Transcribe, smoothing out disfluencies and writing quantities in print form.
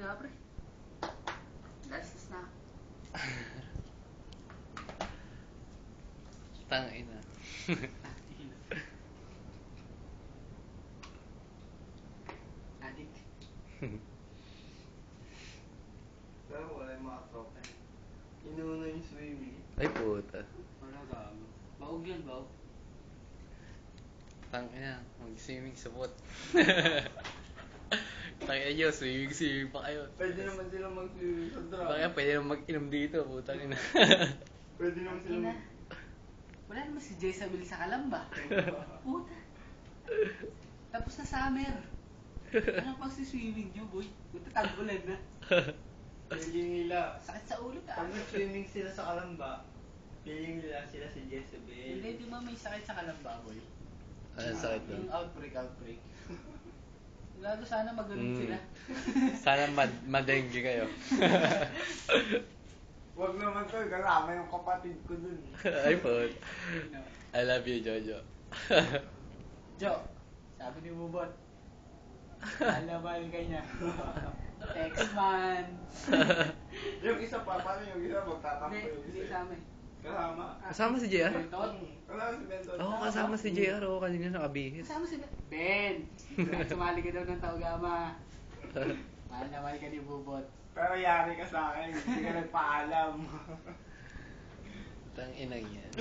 na, pre. Gastos na. Tangina. Adik. Pero wala yung mga tropa. Inuuna yung swimming. Ay puta. Wala gago. Baog yun, baog. Tangina, mag-swimming sa pot. Tangina nyo, swimming pa kayo. Pwede naman sila mag-swimming sa drama. Tangina, pwede naman mag-inom dito, putang ina. Pwede naman sila Ina. Wala naman si Jezabel sa Kalamba. Puta. Tapos na summer. Ano pang si swimming nyo, boy? Puta, tag-ulan na. Feeling nila. Sakit sa ulo ka. Pag nag-swimming sila sa Kalamba, feeling nila sila si Jezebel. Hindi, di ba may sakit sa Kalamba, boy? Ano sakit doon? Yung outbreak. Lalo sana magaling sila. Sana madengue kayo. Wag naman to, kasama yung kapatid ko dun. Ay put. I love you, Jojo. Jo, sabi ni Bubot. Mahal ka niya. Text man. Yung isa pa, paano yung isa magtatampo yung Hindi isa? sa amin. Kasama. Kasama si JR? Benton. Kasama si Benton. Oo, kasama si JR. Oo, kanina nakabihis. Kasama si Ben. Sumali ka daw ng Taugama. Mahal ka ni Bubot. Pero yari ka sa akin, hindi ka nagpaalam. Tang inang yan.